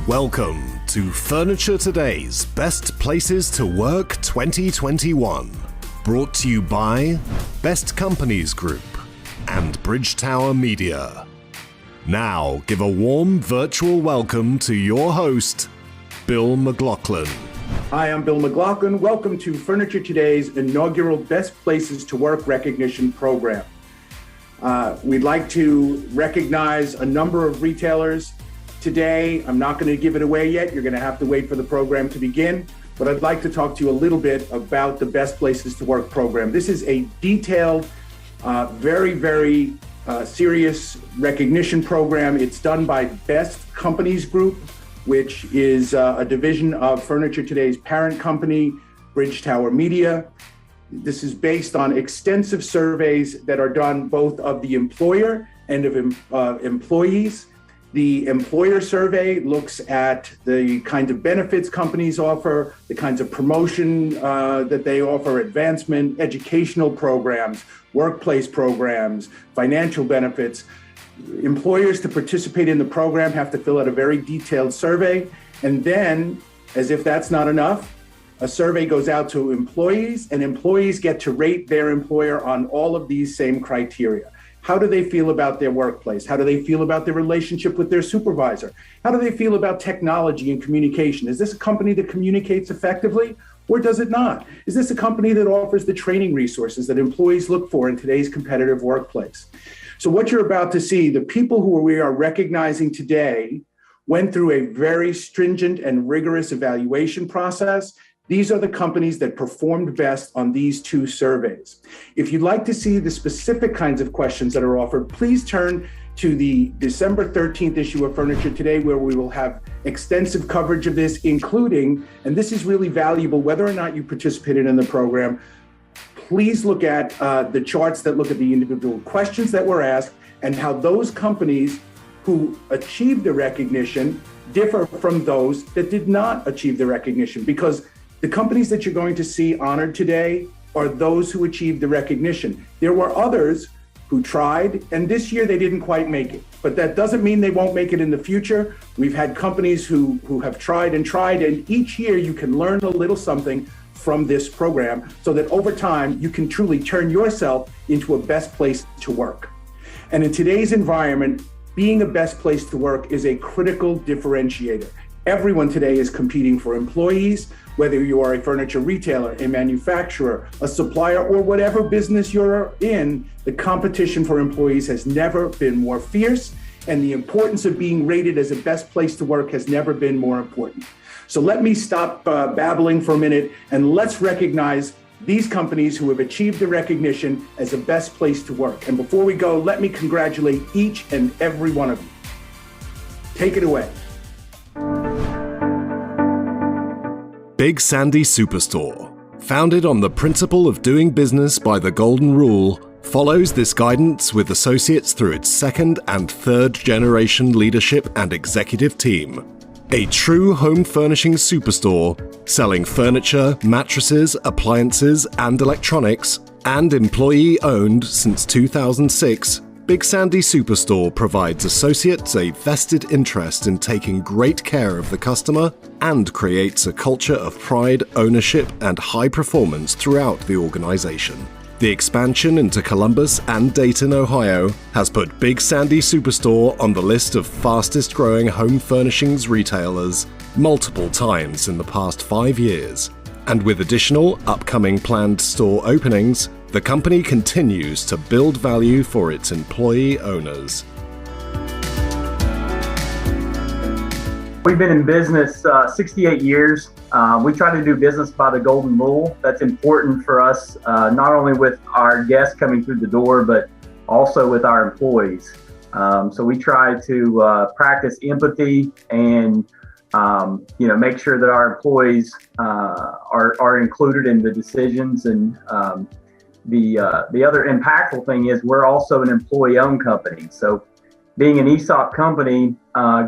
Welcome to Furniture Today's Best Places to Work 2021. Brought to you by Best Companies Group and Bridge Tower Media. Now, give a warm virtual welcome to your host, Bill McLaughlin. Hi, I'm Bill McLaughlin. Welcome to Furniture Today's inaugural Best Places to Work recognition program. We'd like to recognize a number of retailers today. I'm not going to give it away yet. You're going to have to wait for the program to begin. But I'd like to talk to you a little bit about the Best Places to Work program. This is a detailed, very serious recognition program. It's done by Best Companies Group, which is a division of Furniture Today's parent company, Bridge Tower Media. This is based on extensive surveys that are done both of the employer and of employees. The employer survey looks at the kinds of benefits companies offer, the kinds of promotion that they offer, advancement, educational programs, workplace programs, financial benefits. Employers to participate in the program have to fill out a very detailed survey. And then, as if that's not enough, a survey goes out to employees, and employees get to rate their employer on all of these same criteria. How do they feel about their workplace? How do they feel about their relationship with their supervisor? How do they feel about technology and communication? Is this a company that communicates effectively, or does it not? Is this a company that offers the training resources that employees look for in today's competitive workplace? So what you're about to see, the people who we are recognizing today went through a very stringent and rigorous evaluation process. These are the companies that performed best on these two surveys. If you'd like to see the specific kinds of questions that are offered, please turn to the December 13th issue of Furniture Today, where we will have extensive coverage of this, including, and this is really valuable, whether or not you participated in the program, please look at the charts that look at the individual questions that were asked and how those companies who achieved the recognition differ from those that did not achieve the recognition, because the companies that you're going to see honored today are those who achieved the recognition. There were others who tried, and this year they didn't quite make it. But that doesn't mean they won't make it in the future. We've had companies who have tried, and each year you can learn a little something from this program so that over time you can truly turn yourself into a best place to work. And in today's environment, being a best place to work is a critical differentiator. Everyone today is competing for employees, whether you are a furniture retailer, a manufacturer, a supplier, or whatever business you're in. The competition for employees has never been more fierce, and the importance of being rated as a best place to work has never been more important. So let me stop babbling for a minute, and let's recognize these companies who have achieved the recognition as a best place to work. And before we go, let me congratulate each and every one of you. Take it away. Big Sandy Superstore, founded on the principle of doing business by the golden rule, follows this guidance with associates through its second and third generation leadership and executive team. A true home furnishing superstore, selling furniture, mattresses, appliances, and electronics, and employee-owned since 2006, Big Sandy Superstore provides associates a vested interest in taking great care of the customer and creates a culture of pride, ownership, and high performance throughout the organization. The expansion into Columbus and Dayton, Ohio, has put Big Sandy Superstore on the list of fastest growing home furnishings retailers multiple times in the past 5 years. And with additional upcoming planned store openings, the company continues to build value for its employee owners. We've been in business 68 years. We try to do business by the golden rule. That's important for us, not only with our guests coming through the door, but also with our employees. So we try to practice empathy and make sure that our employees are included in the decisions. And the other impactful thing is we're also an employee-owned company. So being an ESOP company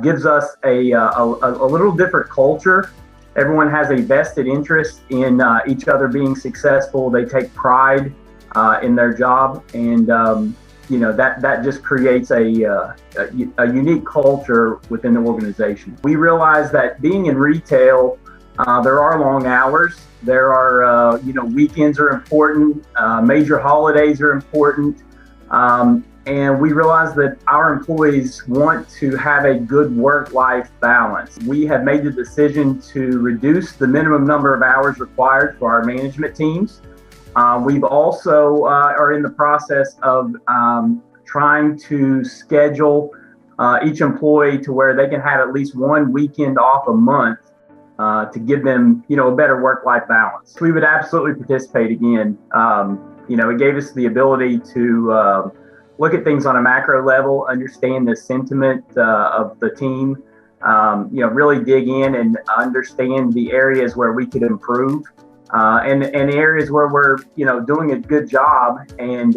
gives us a little different culture. Everyone has a vested interest in each other being successful. They take pride in their job, and that just creates a unique culture within the organization. We realize that being in retail, there are long hours. There are, weekends are important. Major holidays are important. And we realize that our employees want to have a good work-life balance. We have made the decision to reduce the minimum number of hours required for our management teams. We've also are in the process of trying to schedule each employee to where they can have at least one weekend off a month to give them, a better work-life balance. We would absolutely participate again. It gave us the ability to look at things on a macro level, understand the sentiment of the team, really dig in and understand the areas where we could improve, and areas where we're, doing a good job, and,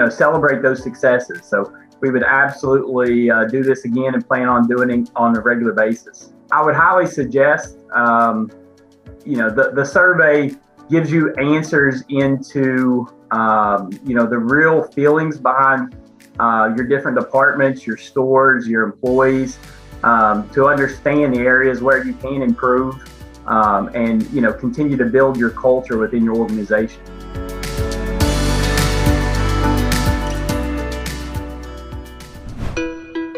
celebrate those successes. So we would absolutely do this again and plan on doing it on a regular basis. I would highly suggest, the survey gives you answers into, the real feelings behind your different departments, your stores, your employees, to understand the areas where you can improve, and, continue to build your culture within your organization.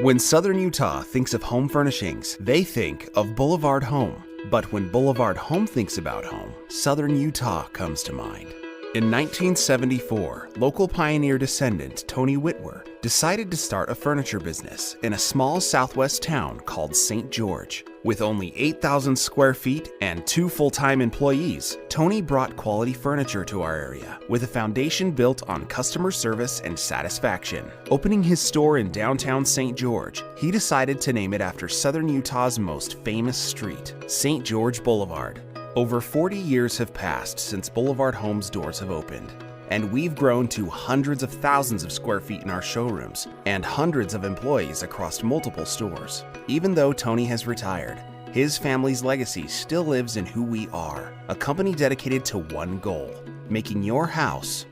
When Southern Utah thinks of home furnishings, they think of Boulevard Home. But when Boulevard Home thinks about home, Southern Utah comes to mind. In 1974, local pioneer descendant Tony Whitwer decided to start a furniture business in a small southwest town called St. George. With only 8,000 square feet and 2 full-time employees, Tony brought quality furniture to our area with a foundation built on customer service and satisfaction. Opening his store in downtown St. George, he decided to name it after Southern Utah's most famous street, St. George Boulevard. Over 40 years have passed since Boulevard Home's doors have opened, and we've grown to hundreds of thousands of square feet in our showrooms and hundreds of employees across multiple stores. Even though Tony has retired, his family's legacy still lives in who we are, a company dedicated to one goal, making your house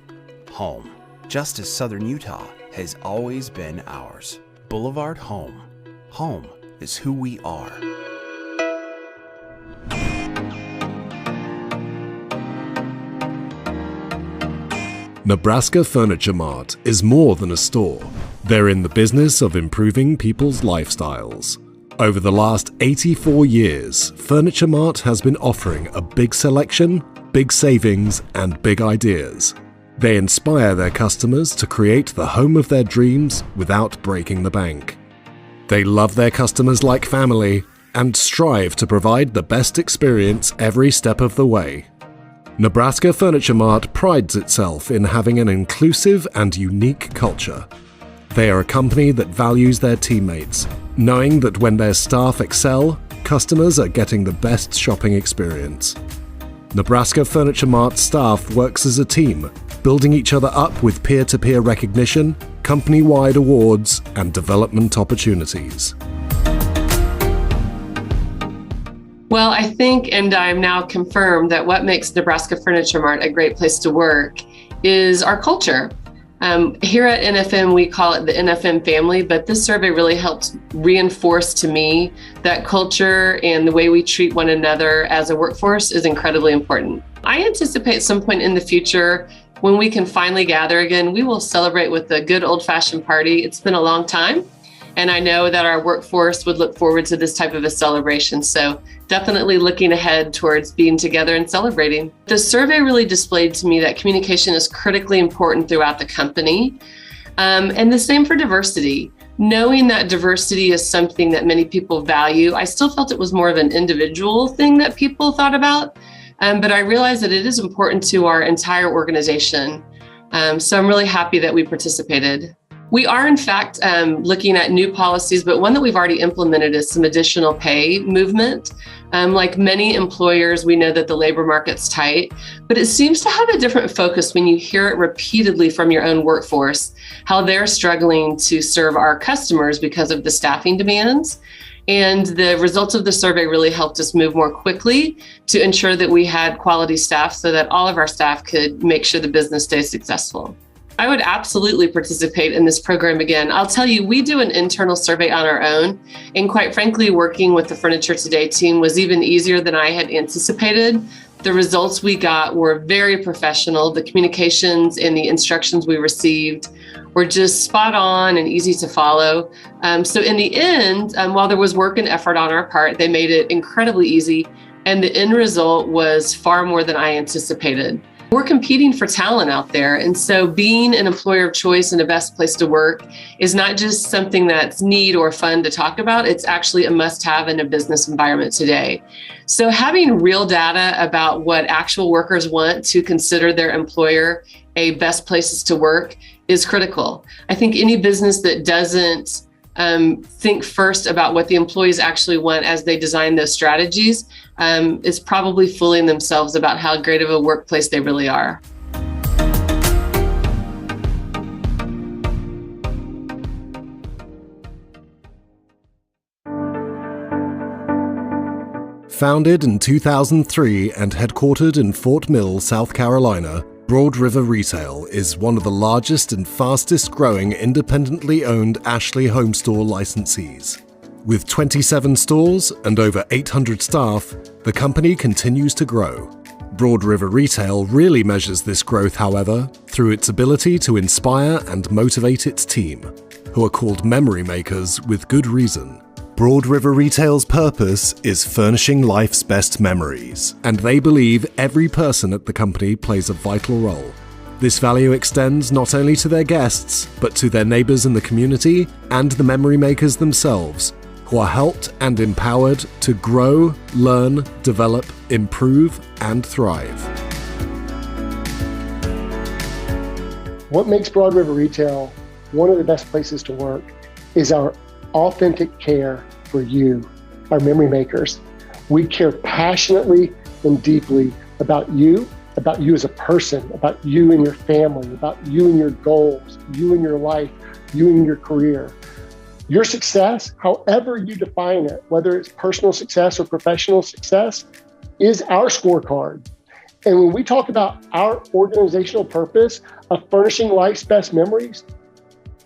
home, just as Southern Utah has always been ours. Boulevard Home. Home is who we are. Nebraska Furniture Mart is more than a store. They're in the business of improving people's lifestyles. Over the last 84 years, Furniture Mart has been offering a big selection, big savings, and big ideas. They inspire their customers to create the home of their dreams without breaking the bank. They love their customers like family and strive to provide the best experience every step of the way. Nebraska Furniture Mart prides itself in having an inclusive and unique culture. They are a company that values their teammates, knowing that when their staff excel, customers are getting the best shopping experience. Nebraska Furniture Mart staff works as a team, building each other up with peer-to-peer recognition, company-wide awards, and development opportunities. Well, I think, and I'm now confirmed, that what makes Nebraska Furniture Mart a great place to work is our culture. Here at NFM, we call it the NFM family, but this survey really helps reinforce to me that culture and the way we treat one another as a workforce is incredibly important. I anticipate at some point in the future, when we can finally gather again, we will celebrate with a good old-fashioned party. It's been a long time, and I know that our workforce would look forward to this type of a celebration. So definitely looking ahead towards being together and celebrating. The survey really displayed to me that communication is critically important throughout the company. And the same for diversity. Knowing that diversity is something that many people value, I still felt it was more of an individual thing that people thought about. But I realized that it is important to our entire organization. So I'm really happy that we participated. We are, in fact, looking at new policies, but one that we've already implemented is some additional pay movement. Like many employers, we know that the labor market's tight, but it seems to have a different focus when you hear it repeatedly from your own workforce, how they're struggling to serve our customers because of the staffing demands. And the results of the survey really helped us move more quickly to ensure that we had quality staff so that all of our staff could make sure the business stays successful. I would absolutely participate in this program again. I'll tell you, we do an internal survey on our own. And quite frankly, working with the Furniture Today team was even easier than I had anticipated. The results we got were very professional. The communications and the instructions we received were just spot on and easy to follow. So in the end, while there was work and effort on our part, they made it incredibly easy. And the end result was far more than I anticipated. We're competing for talent out there. And so being an employer of choice and a best place to work is not just something that's neat or fun to talk about. It's actually a must-have in a business environment today. So having real data about what actual workers want to consider their employer a best places to work is critical. I think any business that doesn't think first about what the employees actually want as they design those strategies is probably fooling themselves about how great of a workplace they really are. Founded in 2003 and headquartered in Fort Mill, South Carolina, Broad River Retail is one of the largest and fastest growing independently owned Ashley Home Store licensees. With 27 stores and over 800 staff, the company continues to grow. Broad River Retail really measures this growth, however, through its ability to inspire and motivate its team, who are called memory makers with good reason. Broad River Retail's purpose is furnishing life's best memories, and they believe every person at the company plays a vital role. This value extends not only to their guests, but to their neighbors in the community and the memory makers themselves, who are helped and empowered to grow, learn, develop, improve, and thrive. What makes Broad River Retail one of the best places to work is our authentic care for you, our memory makers. We care passionately and deeply about you as a person, about you and your family, about you and your goals, you and your life, you and your career. Your success, however you define it, whether it's personal success or professional success, is our scorecard. And when we talk about our organizational purpose of furnishing life's best memories,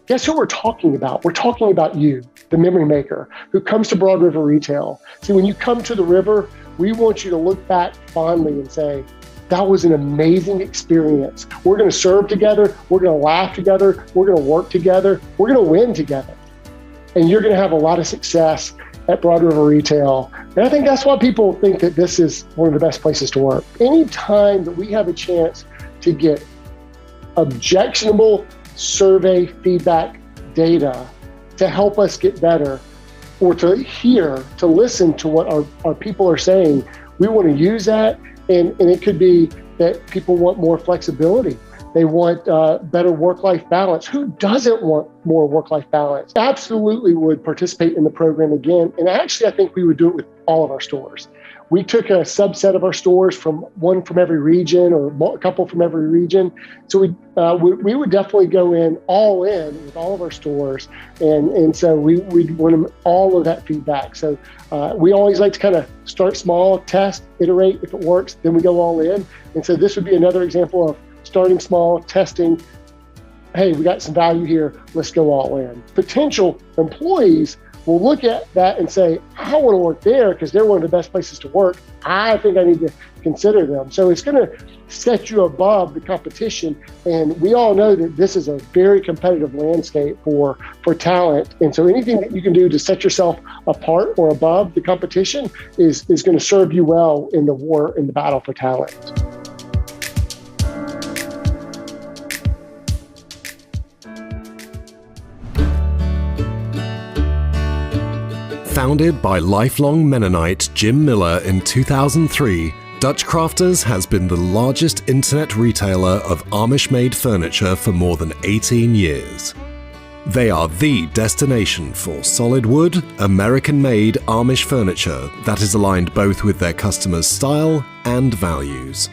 guess who we're talking about? We're talking about you, the memory maker, who comes to Broad River Retail. See, when you come to the river, we want you to look back fondly and say, that was an amazing experience. We're going to serve together. We're going to laugh together. We're going to work together. We're going to win together. And you're going to have a lot of success at Broad River Retail. And I think that's why people think that this is one of the best places to work. Anytime that we have a chance to get objectionable survey feedback data to help us get better, or to listen to what our people are saying, we want to use that. And it could be that people want more flexibility. They want better work-life balance. Who doesn't want more work-life balance? Absolutely would participate in the program again. And actually, I think we would do it with all of our stores. We took a subset of our stores, one from every region or a couple from every region. So we would definitely go in all in with all of our stores. And so we'd want all of that feedback. So we always like to kind of start small, test, iterate. If it works, then we go all in. And so this would be another example of starting small, testing. Hey, we got some value here. Let's go all in. Potential employees will look at that and say, I want to work there because they're one of the best places to work. I think I need to consider them. So it's going to set you above the competition. And we all know that this is a very competitive landscape for talent. And so anything that you can do to set yourself apart or above the competition is going to serve you well in the war, in the battle for talent. Founded by lifelong Mennonite Jim Miller in 2003, DutchCrafters has been the largest internet retailer of Amish-made furniture for more than 18 years. They are the destination for solid wood, American-made Amish furniture that is aligned both with their customers' style and values.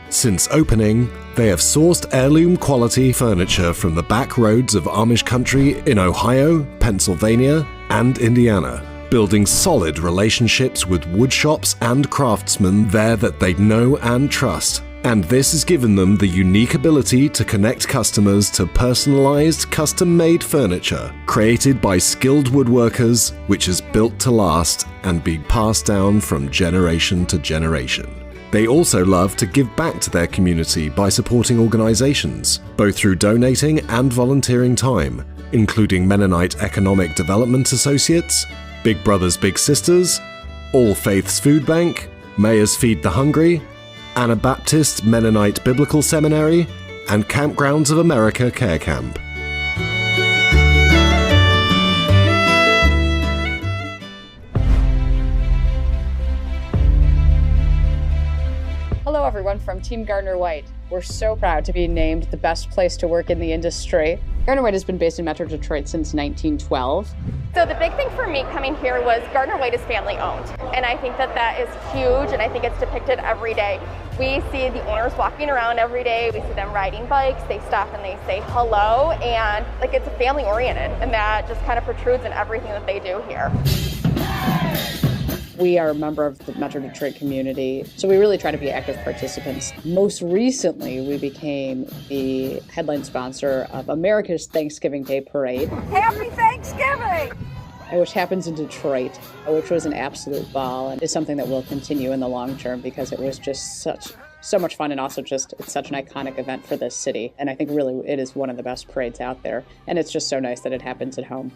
Since opening, they have sourced heirloom quality furniture from the back roads of Amish country in Ohio, Pennsylvania, and Indiana, building solid relationships with wood shops and craftsmen there that they know and trust, And this has given them the unique ability to connect customers to personalized, custom-made furniture created by skilled woodworkers, which is built to last and be passed down from generation to generation. They also love to give back to their community by supporting organizations, both through donating and volunteering time, including Mennonite Economic Development Associates, Big Brothers Big Sisters, All Faiths Food Bank, Mayor's Feed the Hungry, Anabaptist Mennonite Biblical Seminary, and Campgrounds of America Care Camp. Hello everyone from Team Gardner-White. We're so proud to be named the best place to work in the industry. Gardner-White has been based in Metro Detroit since 1912. So the big thing for me coming here was Gardner-White is family owned. And I think that that is huge, and I think it's depicted every day. We see the owners walking around every day. We see them riding bikes. They stop and they say hello, and like it's family oriented, and that just kind of protrudes in everything that they do here. We are a member of the Metro Detroit community, so we really try to be active participants. Most recently, we became the headline sponsor of America's Thanksgiving Day Parade. Happy Thanksgiving! Which happens in Detroit, which was an absolute ball, and is something that will continue in the long term because it was just so much fun, and also just it's such an iconic event for this city. And I think really it is one of the best parades out there, and it's just so nice that it happens at home.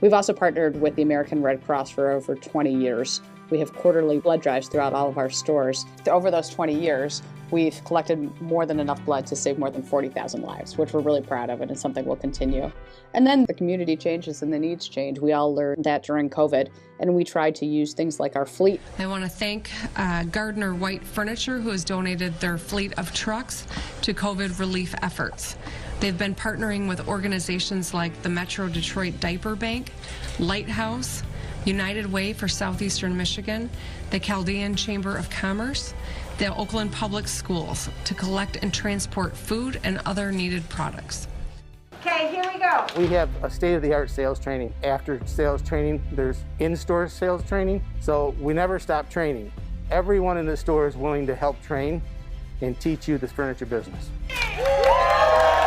We've also partnered with the American Red Cross for over 20 years. We have quarterly blood drives throughout all of our stores. Over those 20 years, we've collected more than enough blood to save more than 40,000 lives, which we're really proud of, and it's something we'll continue. And then the community changes and the needs change. We all learned that during COVID, and we tried to use things like our fleet. I want to thank Gardner-White Furniture, who has donated their fleet of trucks to COVID relief efforts. They've been partnering with organizations like the Metro Detroit Diaper Bank, Lighthouse, United Way for Southeastern Michigan, the Chaldean Chamber of Commerce, the Oakland Public Schools to collect and transport food and other needed products. Okay, here we go. We have a state-of-the-art sales training. After sales training, there's in-store sales training, so we never stop training. Everyone in the store is willing to help train and teach you this furniture business.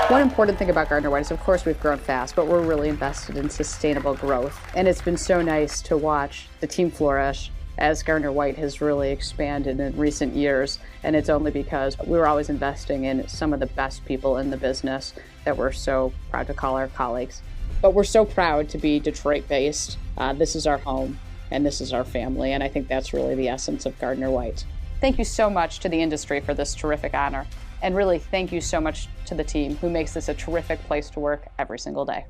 One important thing about Gardner-White is, of course, we've grown fast, but we're really invested in sustainable growth. And it's been so nice to watch the team flourish as Gardner-White has really expanded in recent years. And it's only because we were always investing in some of the best people in the business that we're so proud to call our colleagues. But we're so proud to be Detroit-based. This is our home, and this is our family. And I think that's really the essence of Gardner-White. Thank you so much to the industry for this terrific honor. And really, thank you so much to the team who makes this a terrific place to work every single day.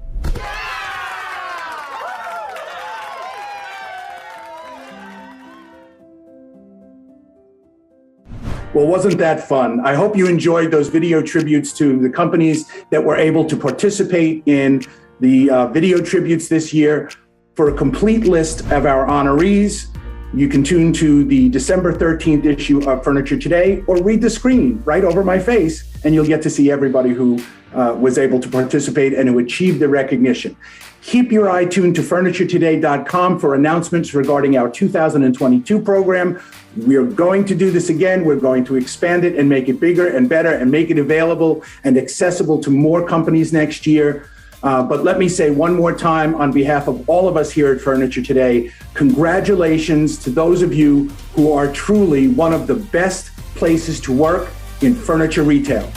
Well, wasn't that fun? I hope you enjoyed those video tributes to the companies that were able to participate in the video tributes this year. For a complete list of our honorees, you can tune to the December 13th issue of Furniture Today, or read the screen right over my face, and you'll get to see everybody who was able to participate and who achieved the recognition. Keep your eye tuned to FurnitureToday.com for announcements regarding our 2022 program. We're going to do this again. We're going to expand it and make it bigger and better and make it available and accessible to more companies next year. But let me say one more time on behalf of all of us here at Furniture Today, congratulations to those of you who are truly one of the best places to work in furniture retail.